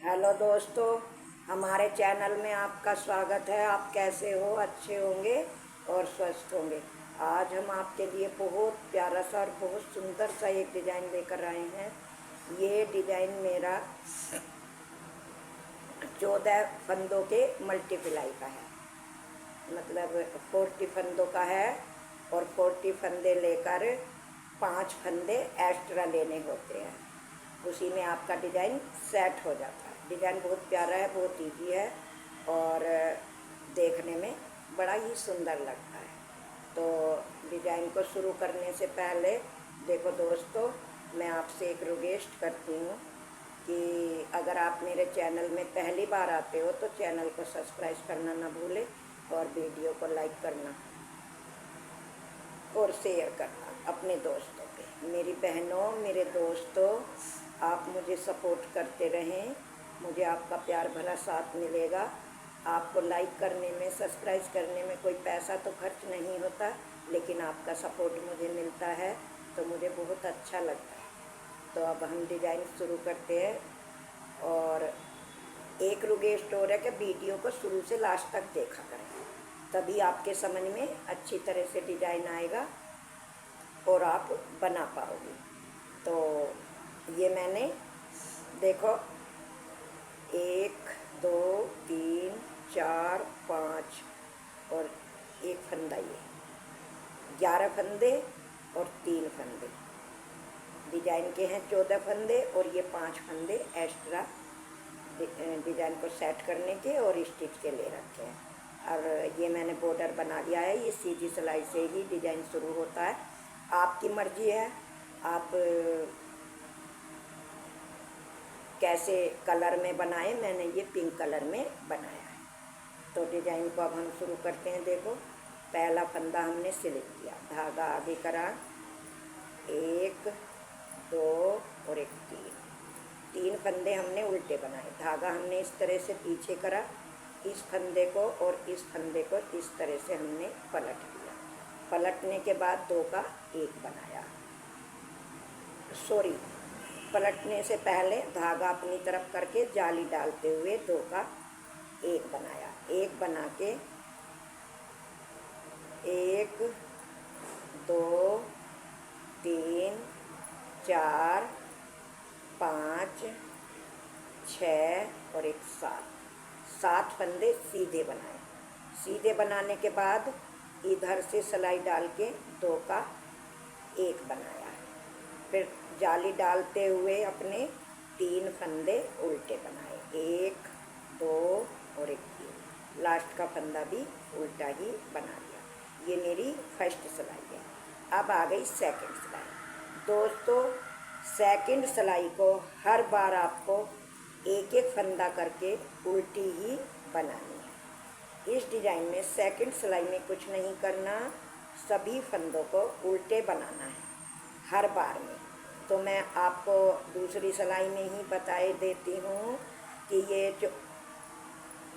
Hello दोस्तों, हमारे channel में आपका स्वागत है। आप कैसे हो? अच्छे होंगे और स्वस्थ होंगे। आज हम आपके लिए बहुत प्यारा सा और बहुत सुंदर सा एक डिज़ाइन लेकर आए हैं। ये डिज़ाइन मेरा 14 फंदों के मल्टीप्लाई का है, मतलब 40 फंदों का है। और 40 फंदे लेकर 5 फंदे एक्स्ट्रा लेने होते हैं, उसी में आपका डिज़ाइन सेट हो जाता है। डिज़ाइन बहुत प्यारा है, बहुत इजी है और देखने में बड़ा ही सुंदर लगता है। तो डिज़ाइन को शुरू करने से पहले देखो दोस्तों, मैं आपसे एक रिक्वेस्ट करती हूँ कि अगर आप मेरे चैनल में पहली बार आते हो तो चैनल को सब्सक्राइब करना ना भूलें और वीडियो को लाइक करना और शेयर करना अपने दोस्तों पे। मेरी बहनों, मेरे दोस्तों, आप मुझे सपोर्ट करते रहें, मुझे आपका प्यार भरा साथ मिलेगा। आपको लाइक करने में, सब्सक्राइब करने में कोई पैसा तो खर्च नहीं होता, लेकिन आपका सपोर्ट मुझे मिलता है तो मुझे बहुत अच्छा लगता है। तो अब हम डिज़ाइन शुरू करते हैं। और एक रिक्वेस्ट हो रहा है कि वीडियो को शुरू से लास्ट तक देखा करें, तभी आपके समझ में अच्छी तरह से डिज़ाइन आएगा और आप बना पाओगे। तो ये मैंने देखो 1 2 3 4 5 और एक फंदा, ये 11 फंदे और 3 फंदे डिज़ाइन के हैं। 14 फंदे और ये 5 फंदे एक्स्ट्रा डिज़ाइन को सेट करने के और स्टिच के ले रखे हैं। और ये मैंने बॉर्डर बना लिया है। ये सीधी सिलाई से ही डिज़ाइन शुरू होता है। आपकी मर्जी है, आप कैसे कलर में बनाए। मैंने ये पिंक कलर में बनाया है। तो डिज़ाइन को अब हम शुरू करते हैं। देखो, पहला फंदा हमने सिलेक्ट किया, धागा आगे करा, 1 2 और एक 3 फंदे हमने उल्टे बनाए। धागा हमने इस तरह से पीछे करा, इस फंदे को और इस फंदे को इस तरह से हमने पलट दिया। पलटने के बाद 2 का 1 बनाया। सॉरी, पलटने से पहले धागा अपनी तरफ करके जाली डालते हुए 2 का 1 बनाया। 1 बना के 1 2 3 4 5 6 और एक 7 फंदे सीधे बनाए। सीधे बनाने के बाद इधर से सिलाई डाल के 2 का 1 बनाया। फिर जाली डालते हुए अपने 3 फंदे उल्टे बनाए, 1 2 और एक 3। लास्ट का फंदा भी उल्टा ही बना लिया। ये मेरी फर्स्ट सिलाई है। अब आ गई सेकंड सिलाई। दोस्तों, सेकंड सिलाई को हर बार आपको एक एक फंदा करके उल्टी ही बनानी है। इस डिज़ाइन में सेकंड सिलाई में कुछ नहीं करना, सभी फंदों को उल्टे बनाना है हर बार में। तो मैं आपको दूसरी सिलाई में ही बताए देती हूँ कि ये जो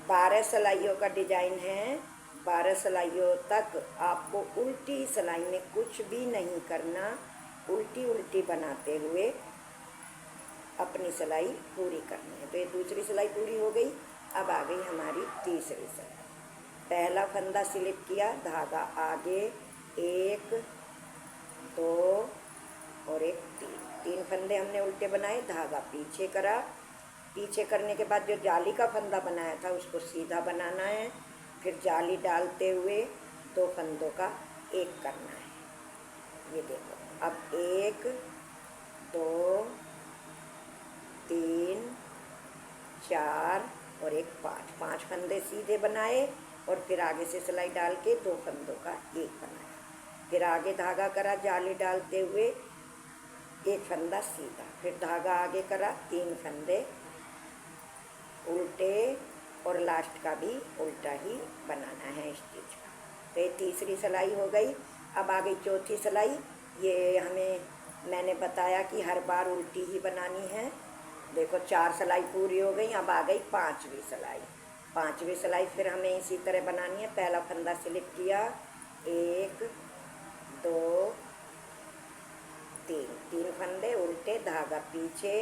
12 सिलाइयों का डिज़ाइन है, 12 सिलाइयों तक आपको उल्टी सिलाई में कुछ भी नहीं करना। उल्टी उल्टी बनाते हुए अपनी सिलाई पूरी करनी है। तो ये दूसरी सिलाई पूरी हो गई। अब आ गई हमारी तीसरी सिलाई। पहला फंदा सिलेक्ट किया, धागा आगे, 1 2 और एक 3 फंदे हमने उल्टे बनाए। धागा पीछे करा। पीछे करने के बाद जो जाली का फंदा बनाया था उसको सीधा बनाना है। फिर जाली डालते हुए 2 फंदों का 1 करना है। ये देखो, अब 1 2 3 4 और एक 5 फंदे सीधे बनाए और फिर आगे से सिलाई डाल के 2 फंदों का 1 बनाया। फिर आगे धागा करा, जाली डालते हुए 1 फंदा सीधा, फिर धागा आगे करा, 3 फंदे उल्टे और लास्ट का भी उल्टा ही बनाना है स्टिच का। तो ये तीसरी सिलाई हो गई। अब आ गई चौथी सिलाई। ये मैंने बताया कि हर बार उल्टी ही बनानी है। देखो, 4 सिलाई पूरी हो गई। अब आ गई 5वीं सिलाई। 5वीं सिलाई फिर हमें इसी तरह बनानी है। पहला फंदा सिलेक्ट किया, 1 2 3 फंदे उल्टे, धागा पीछे,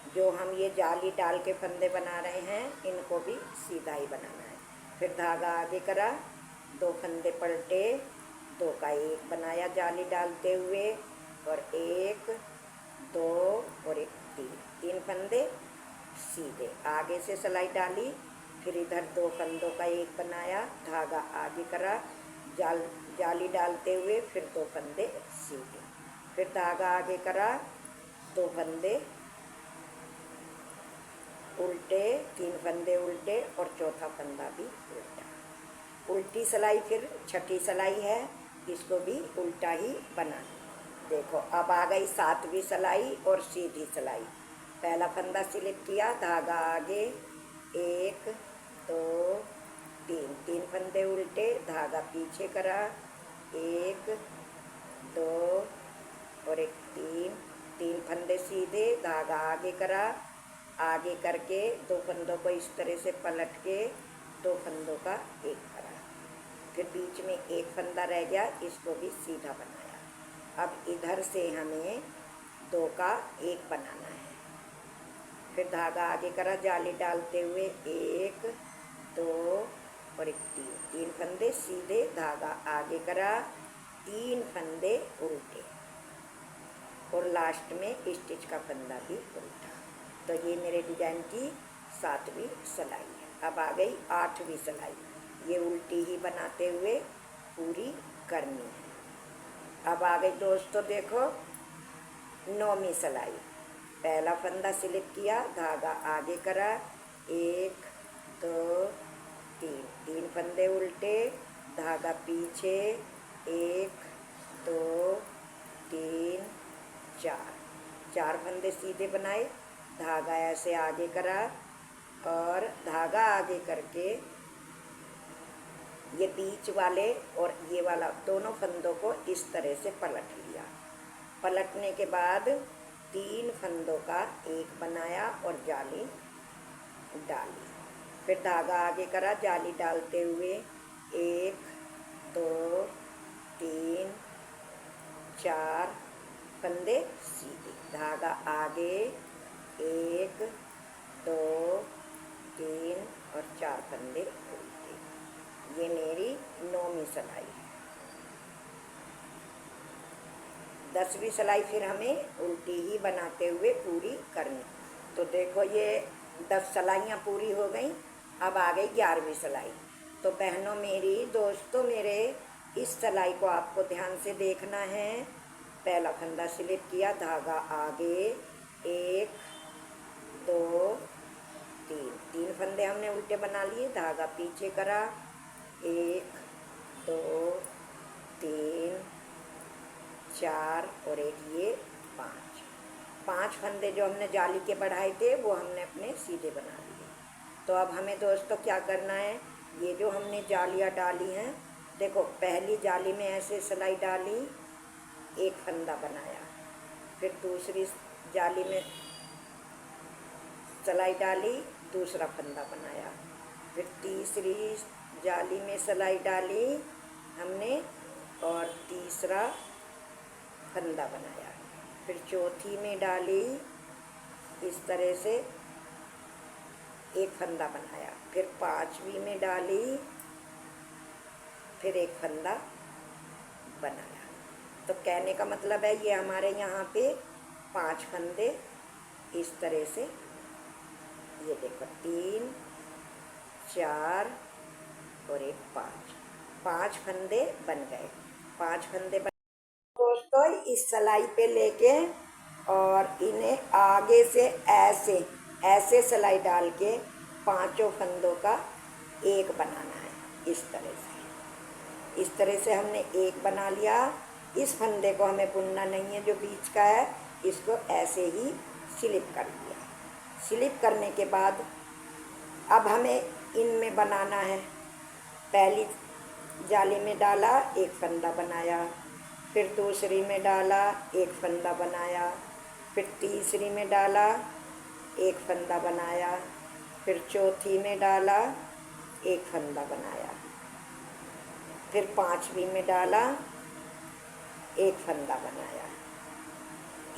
जो हम ये जाली डाल के फंदे बना रहे हैं इनको भी सीधा ही बनाना है। फिर धागा आगे करा, 2 फंदे पलटे, 2 का 1 बनाया जाली डालते हुए, और 1 2 और 1 3 फंदे सीधे आगे से सिलाई डाली। फिर इधर 2 फंदों का 1 बनाया, धागा आगे करा, जाली डालते हुए, फिर 2 फंदे सीधे, फिर धागा आगे करा, 2 फंदे उल्टे, 3 फंदे उल्टे और चौथा फंदा भी उल्टा। उल्टी सिलाई फिर छठी सिलाई है, इसको भी उल्टा ही बनाना। देखो अब आ गई 7वीं सिलाई और सीधी सिलाई। पहला फंदा सिलेक्ट किया, धागा आगे, 1 2 3 फंदे उल्टे, धागा पीछे करा, 1 2 और 1 3 फंदे सीधे, धागा आगे करा, आगे करके 2 फंदों को इस तरह से पलट के 2 फंदों का 1 करा। फिर बीच में 1 फंदा रह गया, इसको भी सीधा बनाया। अब इधर से हमें 2 का 1 बनाना है। फिर धागा आगे करा, जाली डालते हुए, 1 2 और 1 3 फंदे सीधे, धागा आगे करा, 3 फंदे उल्टे और लास्ट में स्टिच का फंदा भी उल्टा। तो ये मेरे डिजाइन की 7वीं सिलाई है। अब आ गई 8वीं सिलाई, ये उल्टी ही बनाते हुए पूरी करनी है। अब आ गई दोस्तों देखो 9वीं सिलाई। पहला फंदा सिलेक्ट किया, धागा आगे करा, 1 2 3 फंदे उल्टे, धागा पीछे, 1 2 3 4 फंदे सीधे बनाए, धागा ऐसे आगे करा और धागा आगे करके ये बीच वाले और ये वाला दोनों फंदों को इस तरह से पलट लिया। पलटने के बाद 3 फंदों का 1 बनाया और जाली डाली। फिर धागा आगे करा, जाली डालते हुए, 1 2 3 4 फंदे सीधे, धागा आगे, 1 2 3 और 4 फंदे उल्टे। ये मेरी 9वीं सिलाई है। 10वीं सिलाई फिर हमें उल्टी ही बनाते हुए पूरी करनी। तो देखो ये 10 सिलाइयाँ पूरी हो गई। अब आ गई 11वीं सिलाई। तो बहनों मेरी, दोस्तों मेरे, इस सिलाई को आपको ध्यान से देखना है। पहला फंदा सिलेक्ट किया, धागा आगे, 1 2 3 फंदे हमने उल्टे बना लिए, धागा पीछे करा, 1 2 3 4 और 1 ये 5 फंदे जो हमने जाली के बढ़ाए थे वो हमने अपने सीधे बना लिए। तो अब हमें दोस्तों क्या करना है, ये जो हमने जालियाँ डाली हैं, देखो पहली जाली में ऐसे सिलाई डाली, 1 फंदा बनाया, फिर दूसरी जाली में सिलाई डाली, दूसरा फंदा बनाया, फिर तीसरी जाली में सिलाई डाली हमने और तीसरा फंदा बनाया, फिर चौथी में डाली इस तरह से 1 फंदा बनाया, फिर 5वीं में डाली, फिर 1 फंदा बनाया। तो कहने का मतलब है ये हमारे यहाँ पे 5 फंदे इस तरह से, ये देखो 3 4 और 1 5 फंदे बन गए। 5 फंदे बन दोस्तों इस सिलाई पे लेके और इन्हें आगे से ऐसे ऐसे सिलाई डाल के 5 फंदों का 1 बनाना है। इस तरह से हमने 1 बना लिया। इस फंदे को हमें बुनना नहीं है, जो बीच का है इसको ऐसे ही स्लिप कर दिया। स्लिप करने के बाद अब हमें इनमें बनाना है। पहली जाली में डाला, 1 फंदा बनाया, फिर दूसरी में डाला, 1 फंदा बनाया, फिर तीसरी में डाला, 1 फंदा बनाया, फिर चौथी में डाला, 1 फंदा बनाया, फिर 5वीं में डाला, 1 फंदा बनाया।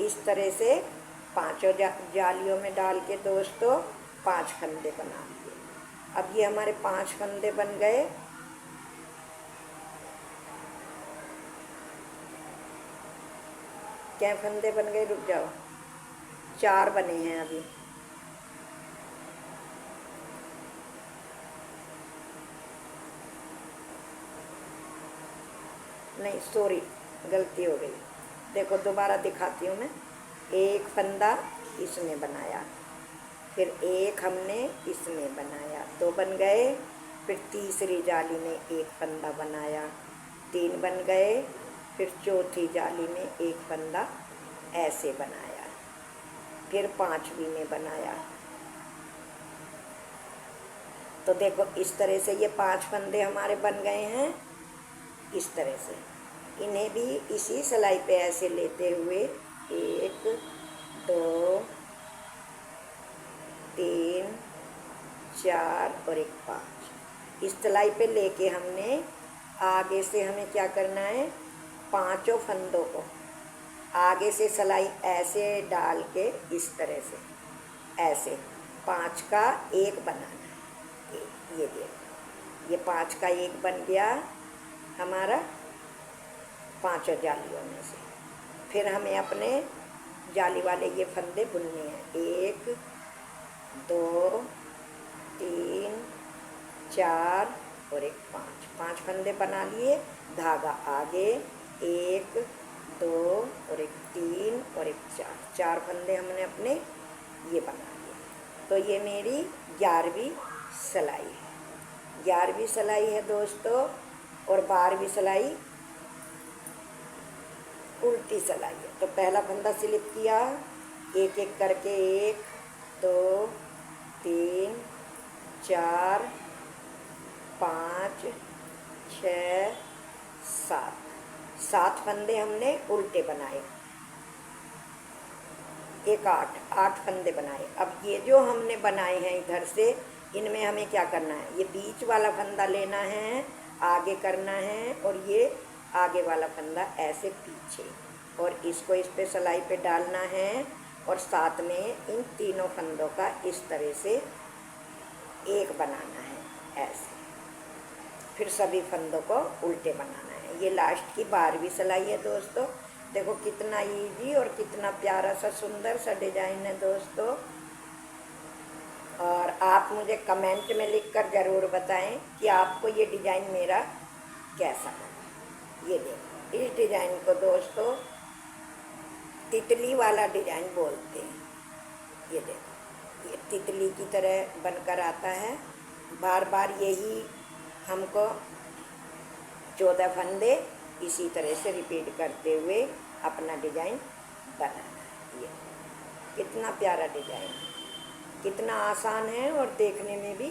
इस तरह से पांचों जालियों में डाल के दोस्तों 5 फंदे बना लिए। अब ये हमारे 5 फंदे बन गए। क्या फंदे बन गए, रुक जाओ, 4 बने हैं अभी। नहीं सॉरी, गलती हो गई। देखो दोबारा दिखाती हूँ मैं। एक फंदा इसमें बनाया, फिर एक हमने इसमें बनाया, 2 बन गए। फिर तीसरी जाली में एक फंदा बनाया, 3 बन गए। फिर चौथी जाली में एक फंदा ऐसे बनाया, फिर 5वीं में बनाया। तो देखो इस तरह से ये 5 फंदे हमारे बन गए हैं। इस तरह से इन्हें भी इसी सिलाई पे ऐसे लेते हुए 1 2 3 4 और एक 5 इस सिलाई पे लेके हमने आगे से हमें क्या करना है, 5 फंदों को आगे से सिलाई ऐसे डाल के इस तरह से ऐसे 5 का एक बनाना है। ये देखो, ये 5 का एक बन गया हमारा 5 जालियों में से। फिर हमें अपने जाली वाले ये फंदे बुनने हैं। 1 2 3 4 और एक 5 फंदे बना लिए। धागा आगे 1 2 और एक 3 और एक 4 फंदे हमने अपने ये बना लिए। तो ये मेरी 11वीं सिलाई है। 11वीं सिलाई है दोस्तों। और 12वीं सिलाई उल्टी सिलाई है। तो पहला फंदा स्लिप किया, एक एक करके 1 2 3 4 5 6 7 फंदे हमने उल्टे बनाए। एक 8 फंदे बनाए। अब ये जो हमने बनाए हैं इधर से, इनमें हमें क्या करना है, ये बीच वाला फंदा लेना है, आगे करना है, और ये आगे वाला फंदा ऐसे पीछे, और इसको इस पे सिलाई पे डालना है। और साथ में इन तीनों फंदों का इस तरह से एक बनाना है ऐसे। फिर सभी फंदों को उल्टे बनाना है। ये लास्ट की 12वीं सिलाई है दोस्तों। देखो कितना इजी और कितना प्यारा सा सुंदर सा डिजाइन है दोस्तों। और आप मुझे कमेंट में लिखकर ज़रूर बताएं कि आपको ये डिजाइन मेरा कैसा लगा। ये देखो, इस डिजाइन को दोस्तों तितली वाला डिजाइन बोलते हैं। ये देखो, ये तितली की तरह बनकर आता है। बार बार यही हमको 14 फंदे इसी तरह से रिपीट करते हुए अपना डिजाइन बनाना है। ये कितना प्यारा डिजाइन है, कितना आसान है, और देखने में भी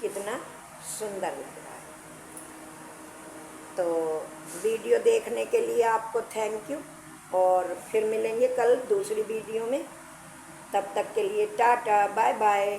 कितना सुंदर लग रहा है। तो वीडियो देखने के लिए आपको थैंक यू, और फिर मिलेंगे कल दूसरी वीडियो में। तब तक के लिए टाटा बाय बाय।